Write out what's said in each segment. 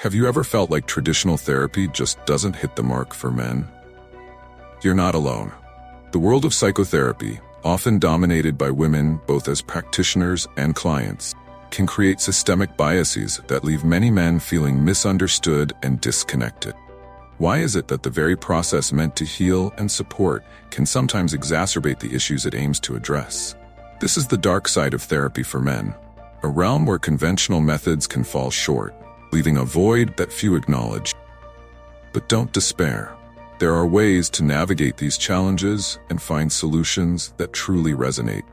Have you ever felt like traditional therapy just doesn't hit the mark for men? You're not alone. The world of psychotherapy, often dominated by women both as practitioners and clients, can create systemic biases that leave many men feeling misunderstood and disconnected. Why is it that the very process meant to heal and support can sometimes exacerbate the issues it aims to address? This is the dark side of therapy for men, a realm where conventional methods can fall short, leaving a void that few acknowledge. But don't despair. There are ways to navigate these challenges and find solutions that truly resonate.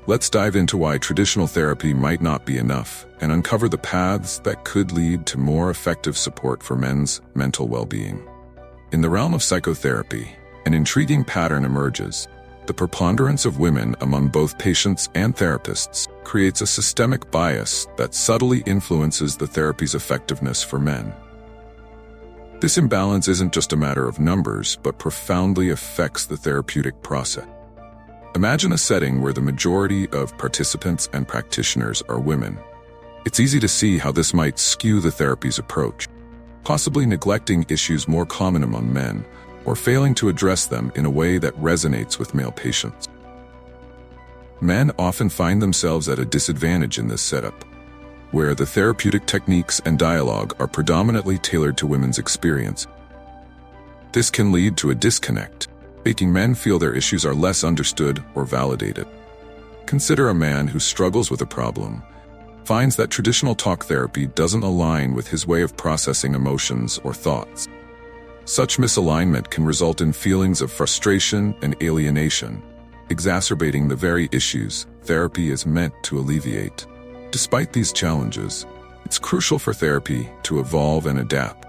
Let's dive into why traditional therapy might not be enough and uncover the paths that could lead to more effective support for men's mental well-being. In the realm of psychotherapy, an intriguing pattern emerges. The preponderance of women among both patients and therapists creates a systemic bias that subtly influences the therapy's effectiveness for men. This imbalance isn't just a matter of numbers, but profoundly affects the therapeutic process. Imagine a setting where the majority of participants and practitioners are women. It's easy to see how this might skew the therapy's approach, possibly neglecting issues more common among men, or failing to address them in a way that resonates with male patients. Men often find themselves at a disadvantage in this setup, where the therapeutic techniques and dialogue are predominantly tailored to women's experience. This can lead to a disconnect, making men feel their issues are less understood or validated. Consider a man who struggles with a problem, finds that traditional talk therapy doesn't align with his way of processing emotions or thoughts. Such misalignment can result in feelings of frustration and alienation, exacerbating the very issues therapy is meant to alleviate. Despite these challenges, it's crucial for therapy to evolve and adapt.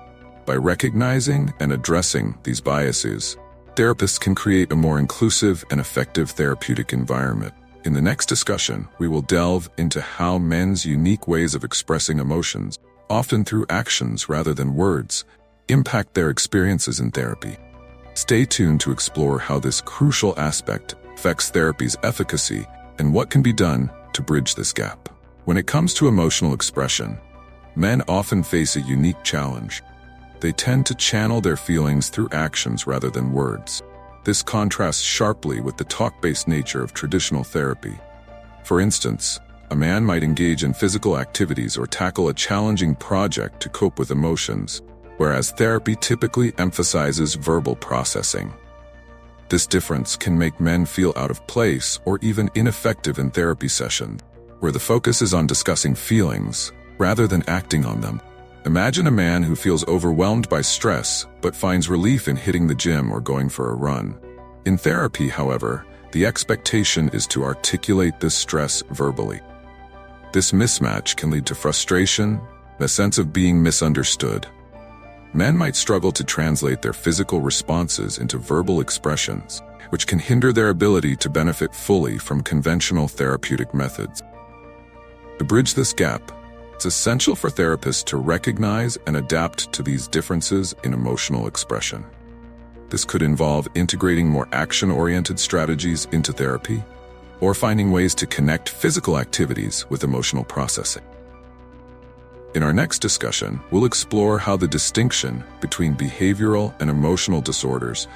By recognizing and addressing these biases, therapists can create a more inclusive and effective therapeutic environment. In the next discussion, we will delve into how men's unique ways of expressing emotions, often through actions rather than words, impact their experiences in therapy. Stay tuned to explore how this crucial aspect affects therapy's efficacy and what can be done to bridge this gap. When it comes to emotional expression, men often face a unique challenge. They tend to channel their feelings through actions rather than words. This contrasts sharply with the talk-based nature of traditional therapy. For instance, a man might engage in physical activities or tackle a challenging project to cope with emotions, whereas therapy typically emphasizes verbal processing. This difference can make men feel out of place or even ineffective in therapy sessions, where the focus is on discussing feelings rather than acting on them. Imagine a man who feels overwhelmed by stress but finds relief in hitting the gym or going for a run. In therapy, however, the expectation is to articulate this stress verbally. This mismatch can lead to frustration, a sense of being misunderstood. Men might struggle to translate their physical responses into verbal expressions, which can hinder their ability to benefit fully from conventional therapeutic methods. To bridge this gap, it's essential for therapists to recognize and adapt to these differences in emotional expression. This could involve integrating more action-oriented strategies into therapy, or finding ways to connect physical activities with emotional processing. In our next discussion, we'll explore how the distinction between behavioral and emotional disorders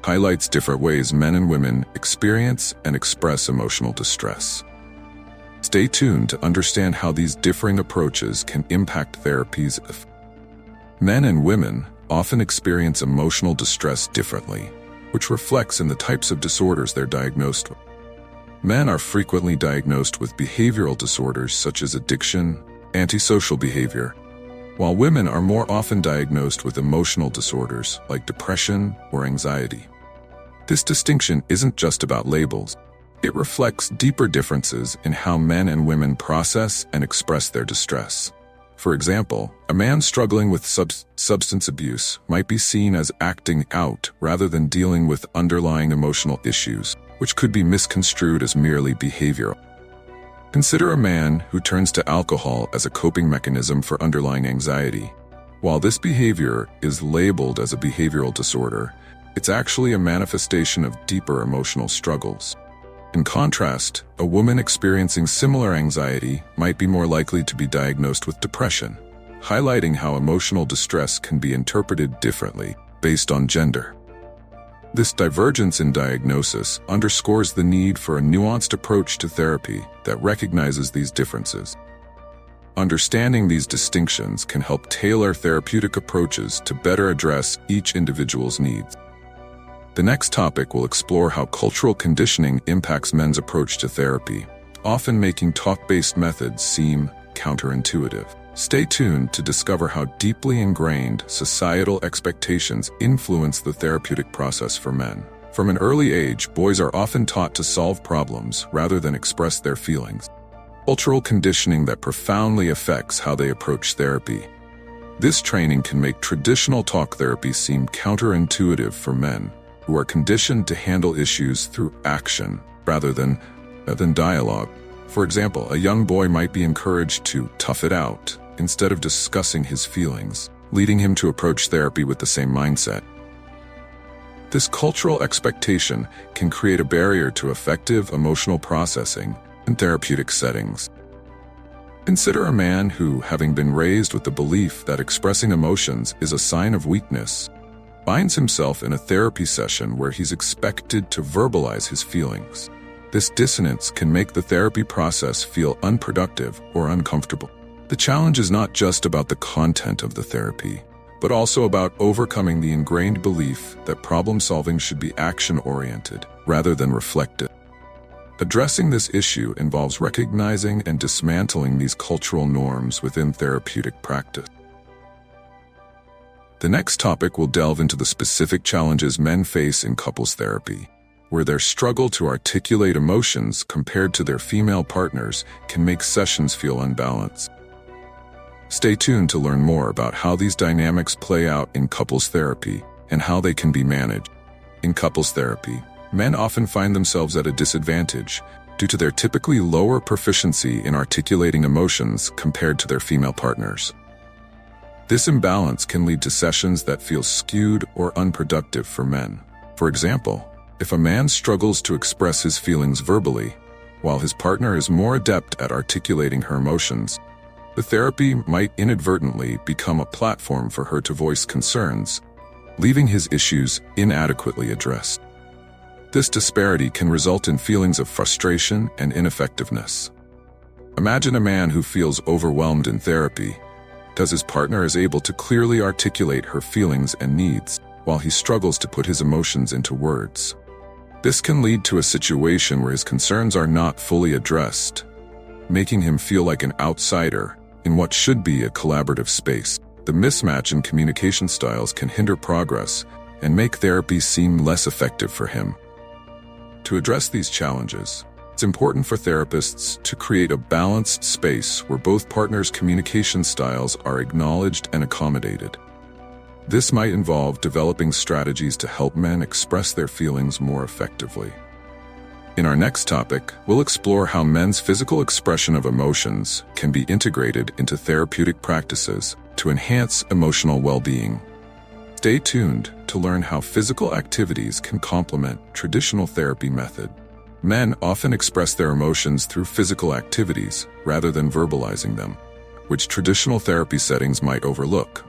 highlights different ways men and women experience and express emotional distress. Stay tuned to understand how these differing approaches can impact therapies. Men and women often experience emotional distress differently, which reflects in the types of disorders they're diagnosed with. Men are frequently diagnosed with behavioral disorders such as addiction, antisocial behavior, while women are more often diagnosed with emotional disorders like depression or anxiety. This distinction isn't just about labels. It reflects deeper differences in how men and women process and express their distress. For example, a man struggling with substance abuse might be seen as acting out rather than dealing with underlying emotional issues, which could be misconstrued as merely behavioral. Consider a man who turns to alcohol as a coping mechanism for underlying anxiety. While this behavior is labeled as a behavioral disorder, it's actually a manifestation of deeper emotional struggles. In contrast, a woman experiencing similar anxiety might be more likely to be diagnosed with depression, highlighting how emotional distress can be interpreted differently based on gender. This divergence in diagnosis underscores the need for a nuanced approach to therapy that recognizes these differences. Understanding these distinctions can help tailor therapeutic approaches to better address each individual's needs. The next topic will explore how cultural conditioning impacts men's approach to therapy, often making talk-based methods seem counterintuitive. Stay tuned to discover how deeply ingrained societal expectations influence the therapeutic process for men. From an early age, boys are often taught to solve problems rather than express their feelings. Cultural conditioning that profoundly affects how they approach therapy. This training can make traditional talk therapy seem counterintuitive for men who are conditioned to handle issues through action rather than dialogue. For example, a young boy might be encouraged to tough it out instead of discussing his feelings, leading him to approach therapy with the same mindset. This cultural expectation can create a barrier to effective emotional processing in therapeutic settings. Consider a man who, having been raised with the belief that expressing emotions is a sign of weakness, finds himself in a therapy session where he's expected to verbalize his feelings. This dissonance can make the therapy process feel unproductive or uncomfortable. The challenge is not just about the content of the therapy, but also about overcoming the ingrained belief that problem-solving should be action-oriented rather than reflective. Addressing this issue involves recognizing and dismantling these cultural norms within therapeutic practice. The next topic will delve into the specific challenges men face in couples therapy, where their struggle to articulate emotions compared to their female partners can make sessions feel unbalanced. Stay tuned to learn more about how these dynamics play out in couples therapy and how they can be managed. In couples therapy, men often find themselves at a disadvantage due to their typically lower proficiency in articulating emotions compared to their female partners. This imbalance can lead to sessions that feel skewed or unproductive for men. For example, if a man struggles to express his feelings verbally, while his partner is more adept at articulating her emotions, the therapy might inadvertently become a platform for her to voice concerns, leaving his issues inadequately addressed. This disparity can result in feelings of frustration and ineffectiveness. Imagine a man who feels overwhelmed in therapy, as his partner is able to clearly articulate her feelings and needs, while he struggles to put his emotions into words. This can lead to a situation where his concerns are not fully addressed, making him feel like an outsider in what should be a collaborative space. The mismatch in communication styles can hinder progress and make therapy seem less effective for him. To address these challenges, it's important for therapists to create a balanced space where both partners' communication styles are acknowledged and accommodated. This might involve developing strategies to help men express their feelings more effectively. In our next topic, we'll explore how men's physical expression of emotions can be integrated into therapeutic practices to enhance emotional well-being. Stay tuned to learn how physical activities can complement traditional therapy methods. Men often express their emotions through physical activities rather than verbalizing them, which traditional therapy settings might overlook.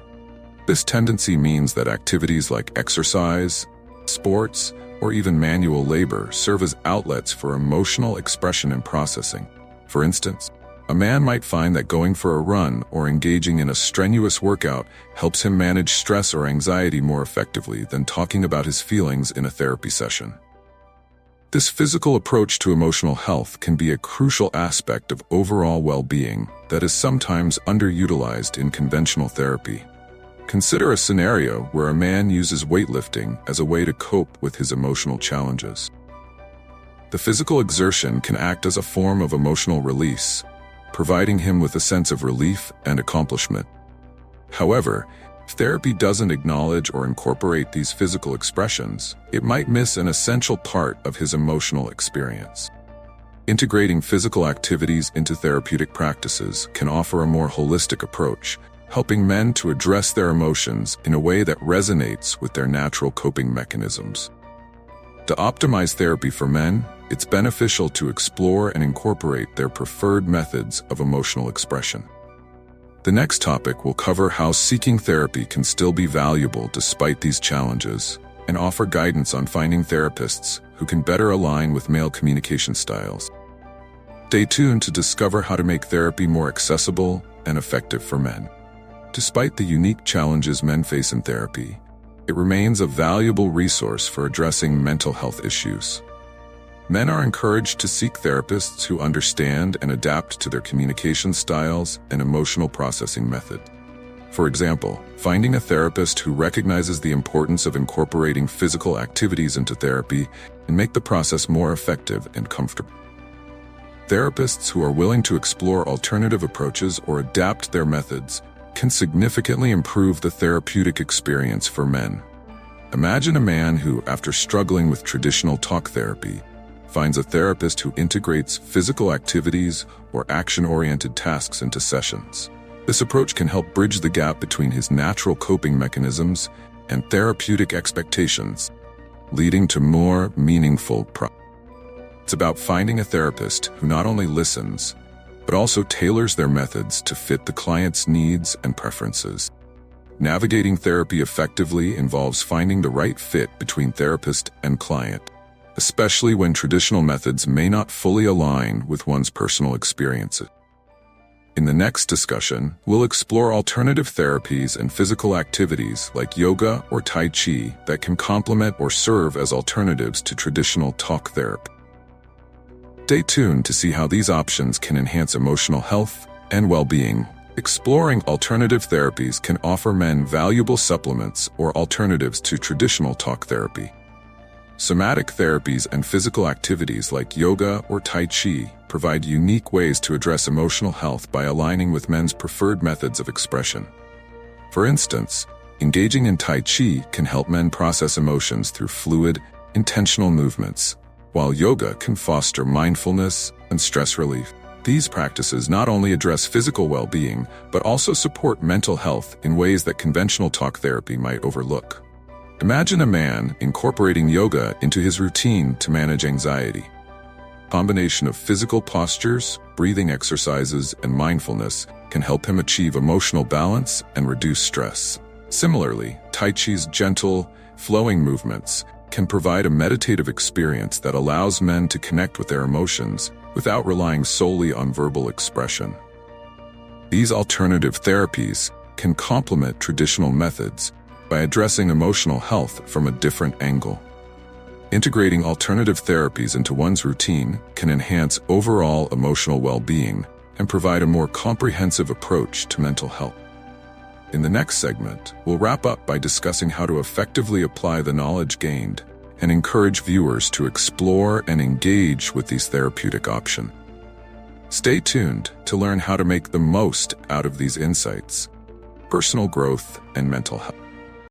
This tendency means that activities like exercise, sports, or even manual labor serve as outlets for emotional expression and processing. For instance, a man might find that going for a run or engaging in a strenuous workout helps him manage stress or anxiety more effectively than talking about his feelings in a therapy session. This physical approach to emotional health can be a crucial aspect of overall well-being that is sometimes underutilized in conventional therapy. Consider a scenario where a man uses weightlifting as a way to cope with his emotional challenges. The physical exertion can act as a form of emotional release, providing him with a sense of relief and accomplishment. However, if therapy doesn't acknowledge or incorporate these physical expressions, it might miss an essential part of his emotional experience. Integrating physical activities into therapeutic practices can offer a more holistic approach, helping men to address their emotions in a way that resonates with their natural coping mechanisms. To optimize therapy for men, it's beneficial to explore and incorporate their preferred methods of emotional expression. The next topic will cover how seeking therapy can still be valuable despite these challenges, and offer guidance on finding therapists who can better align with male communication styles. Stay tuned to discover how to make therapy more accessible and effective for men. Despite the unique challenges men face in therapy, it remains a valuable resource for addressing mental health issues. Men are encouraged to seek therapists who understand and adapt to their communication styles and emotional processing method. For example, finding a therapist who recognizes the importance of incorporating physical activities into therapy can make the process more effective and comfortable. Therapists who are willing to explore alternative approaches or adapt their methods can significantly improve the therapeutic experience for men. Imagine a man who, after struggling with traditional talk therapy, finds a therapist who integrates physical activities or action-oriented tasks into sessions. This approach can help bridge the gap between his natural coping mechanisms and therapeutic expectations, leading to more meaningful progress. It's about finding a therapist who not only listens, but also tailors their methods to fit the client's needs and preferences. Navigating therapy effectively involves finding the right fit between therapist and client, especially when traditional methods may not fully align with one's personal experiences. In the next discussion, we'll explore alternative therapies and physical activities like yoga or tai chi that can complement or serve as alternatives to traditional talk therapy. Stay tuned to see how these options can enhance emotional health and well-being. Exploring alternative therapies can offer men valuable supplements or alternatives to traditional talk therapy. Somatic therapies and physical activities like yoga or tai chi provide unique ways to address emotional health by aligning with men's preferred methods of expression. For instance, engaging in tai chi can help men process emotions through fluid, intentional movements, while yoga can foster mindfulness and stress relief. These practices not only address physical well-being, but also support mental health in ways that conventional talk therapy might overlook. Imagine a man incorporating yoga into his routine to manage anxiety. A combination of physical postures, breathing exercises, and mindfulness can help him achieve emotional balance and reduce stress. Similarly, Tai Chi's gentle, flowing movements can provide a meditative experience that allows men to connect with their emotions without relying solely on verbal expression. These alternative therapies can complement traditional methods by addressing emotional health from a different angle. Integrating alternative therapies into one's routine can enhance overall emotional well-being and provide a more comprehensive approach to mental health. In the next segment, we'll wrap up by discussing how to effectively apply the knowledge gained and encourage viewers to explore and engage with these therapeutic options. Stay tuned to learn how to make the most out of these insights, personal growth, and mental health.